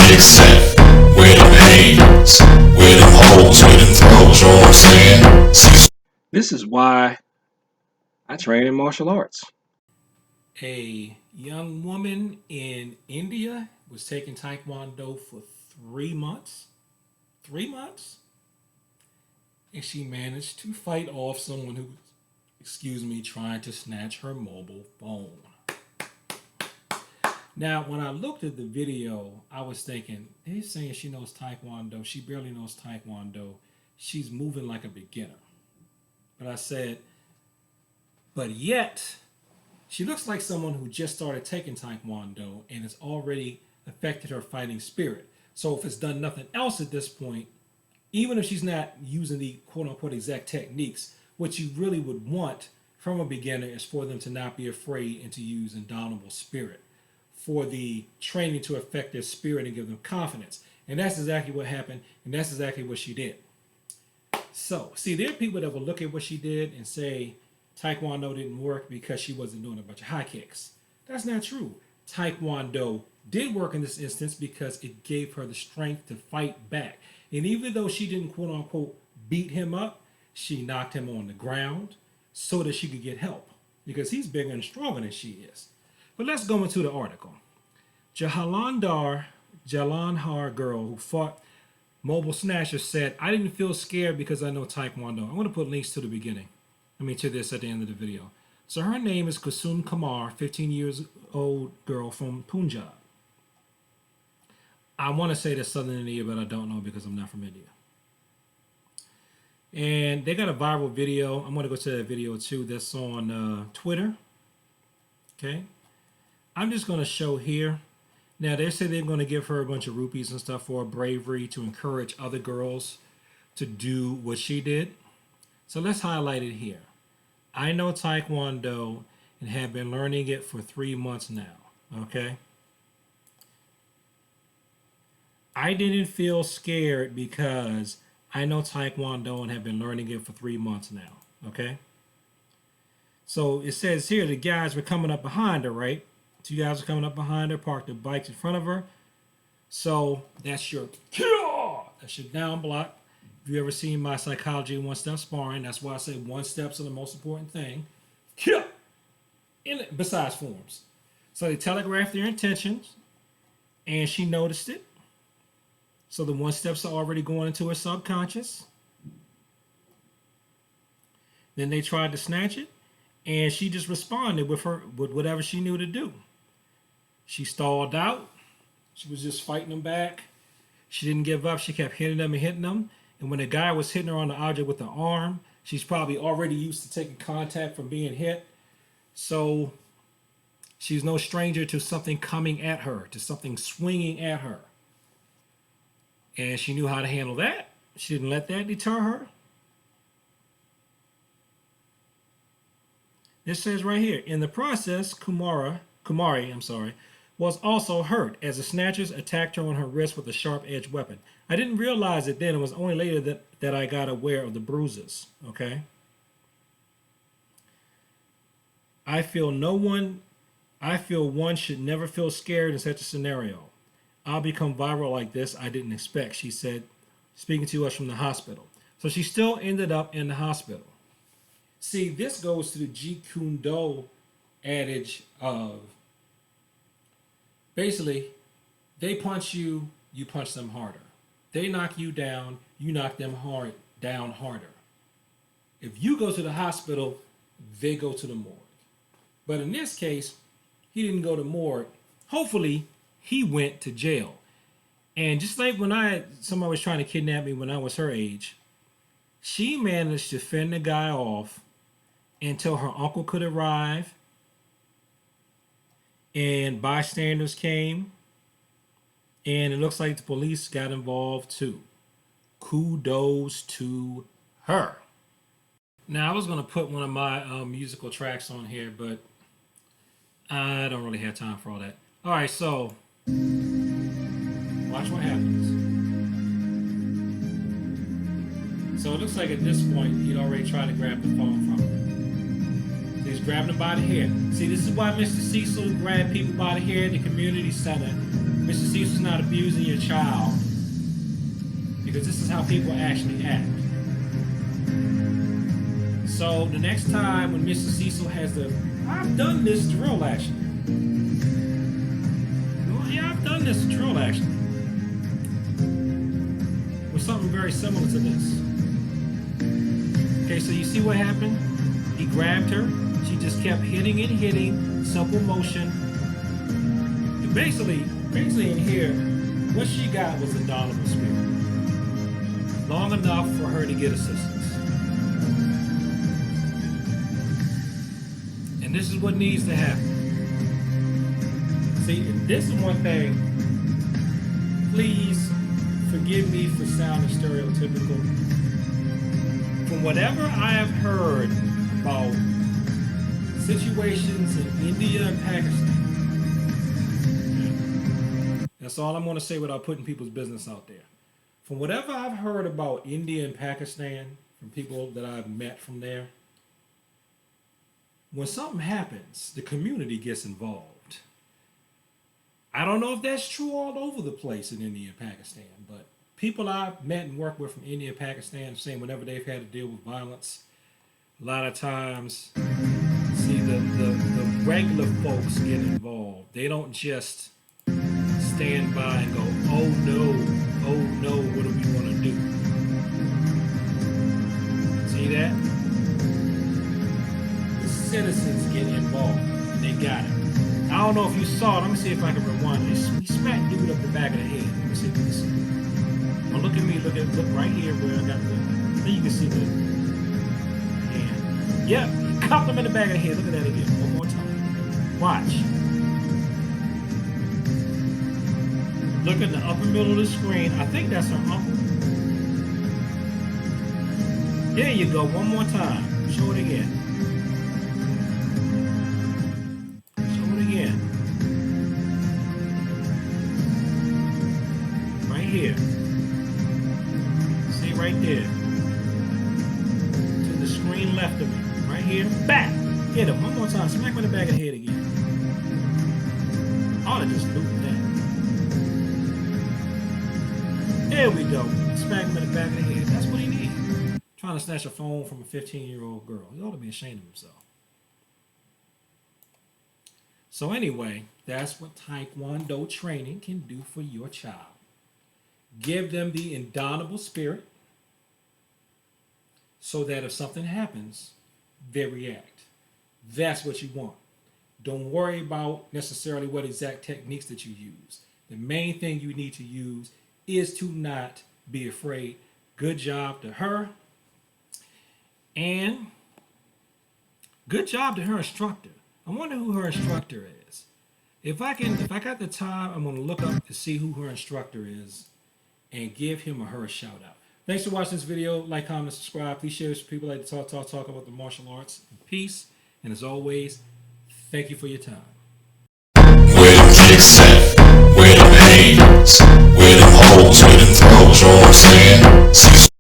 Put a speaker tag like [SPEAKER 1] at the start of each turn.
[SPEAKER 1] leg set, where them hands, where them holes, where them throws, you know what I'm saying? Cecil.
[SPEAKER 2] This is why I train in martial arts.
[SPEAKER 3] A young woman in India was taking Taekwondo for 3 months. 3 months? And she managed to fight off someone who was, excuse me, trying to snatch her mobile phone. Now, when I looked at the video, I was thinking, they're saying she knows Taekwondo. She barely knows Taekwondo. She's moving like a beginner. But I said, but yet, she looks like someone who just started taking Taekwondo and it's already affected her fighting spirit. So if it's done nothing else at this point, even if she's not using the quote unquote exact techniques, what you really would want from a beginner is for them to not be afraid and to use indomitable spirit, for the training to affect their spirit and give them confidence. And that's exactly what happened, and that's exactly what she did. So, see, there are people that will look at what she did and say Taekwondo didn't work because she wasn't doing a bunch of high kicks. That's not true. Taekwondo did work in this instance because it gave her the strength to fight back. And even though she didn't quote unquote beat him up, she knocked him on the ground so that she could get help because he's bigger and stronger than she is. But let's go into the article. Jalandhar girl who fought Mobile Snatcher said, I didn't feel scared because I know Taekwondo. I'm going to put links to the beginning. To this at the end of the video. So her name is Kusum Kumar, 15 years old girl from Punjab. I want to say that's Southern India, but I don't know because I'm not from India. And they got a viral video. I'm going to go to that video too. That's on Twitter. Okay. I'm just going to show here. Now, they say they're going to give her a bunch of rupees and stuff for her bravery to encourage other girls to do what she did. So let's highlight it here. I know Taekwondo and have been learning it for 3 months now. Okay. I didn't feel scared because I know Taekwondo and have been learning it for 3 months now. Okay. So it says here the guys were coming up behind her, right? 2 guys were coming up behind her, parked their bikes in front of her. So that's your down block. If you ever seen my psychology one-step sparring, that's why I say one steps are the most important thing. Besides forms. So they telegraphed their intentions, and she noticed it. So the one steps are already going into her subconscious. Then they tried to snatch it, and she just responded with whatever she knew to do. She stalled out. She was just fighting them back. She didn't give up. She kept hitting them and hitting them. And when the guy was hitting her on the object with the arm, she's probably already used to taking contact from being hit. So she's no stranger to something coming at her, to something swinging at her. And she knew how to handle that. She didn't let that deter her. It says right here, in the process, Kumari, was also hurt as the snatchers attacked her on her wrist with a sharp-edged weapon. I didn't realize it then. It was only later that I got aware of the bruises. Okay. I feel one should never feel scared in such a scenario. I'll become viral like this. I didn't expect, she said, speaking to us from the hospital. So she still ended up in the hospital. See, this goes to the Jeet Kune Do adage of basically, they punch you, you punch them harder. They knock you down, you knock them down harder. If you go to the hospital, they go to the morgue. But in this case, he didn't go to morgue. Hopefully, he went to jail. And just like when somebody was trying to kidnap me when I was her age, she managed to fend the guy off until her uncle could arrive and bystanders came, and it looks like the police got involved too. Kudos to her. Now, I was going to put one of my musical tracks on here, but I don't really have time for all that. All right, so watch what happens. So it looks like at this point, he'd already tried to grab the phone from her. So he's grabbing her by the hair. See, this is why Mr. Cecil grabbed people by the hair at the community center Mr. Cecil's not abusing your child, because this is how people actually act. So the next time when Mr. Cecil has I've done this drill actually. Well, yeah, I've done this drill actually. With something very similar to this. Okay, so you see what happened? He grabbed her. She just kept hitting and hitting, simple motion. And basically in here, what she got was a indomitable spirit. Long enough for her to get assistance. And this is what needs to happen. See, this is one thing. Please forgive me for sounding stereotypical. From whatever I have heard about situations in India and Pakistan, that's all I'm going to say without putting people's business out there. From whatever I've heard about India and Pakistan, from people that I've met from there, when something happens, the community gets involved. I don't know if that's true all over the place in India and Pakistan, but people I've met and worked with from India and Pakistan are saying whenever they've had to deal with violence, a lot of times, see, the regular folks get involved. They don't just stand by and go, oh no, what do we want to do? See that? The citizens get involved. They got it. I don't know if you saw it. Let me see if I can rewind it. He smacked dude up the back of the head. Let me see if you can see it. Now look at me. Look right here where I got the. Then you can see the hand. Yep. Cuffed him in the back of the head. Look at that again. One more time. Watch. Look at the upper middle of the screen. I think that's her uncle. There you go. One more time. Show it again. Show it again. Right here. See right there. To the screen left of me. Right here. Back. Hit him. One more time. Smack him in the back of the head again. I ought to just loop that. There we go. Smack him in the back of the head. That's what he needs. Trying to snatch a phone from a 15-year-old girl. He ought to be ashamed of himself. So anyway, that's what Taekwondo training can do for your child. Give them the indomitable spirit so that if something happens, they react. That's what you want. Don't worry about necessarily what exact techniques that you use. The main thing you need to use is to not be afraid. Good job to her. And good job to her instructor. I wonder who her instructor is. If I got the time, I'm going to look up to see who her instructor is and give him or her a shout out. Thanks for watching this video. Like, comment, subscribe. Please share this with people like to talk about the martial arts. Peace. And as always, thank you for your time.
[SPEAKER 1] Where them kicks at? Where them hands? Where them holes? Where them throws? You know what I'm saying?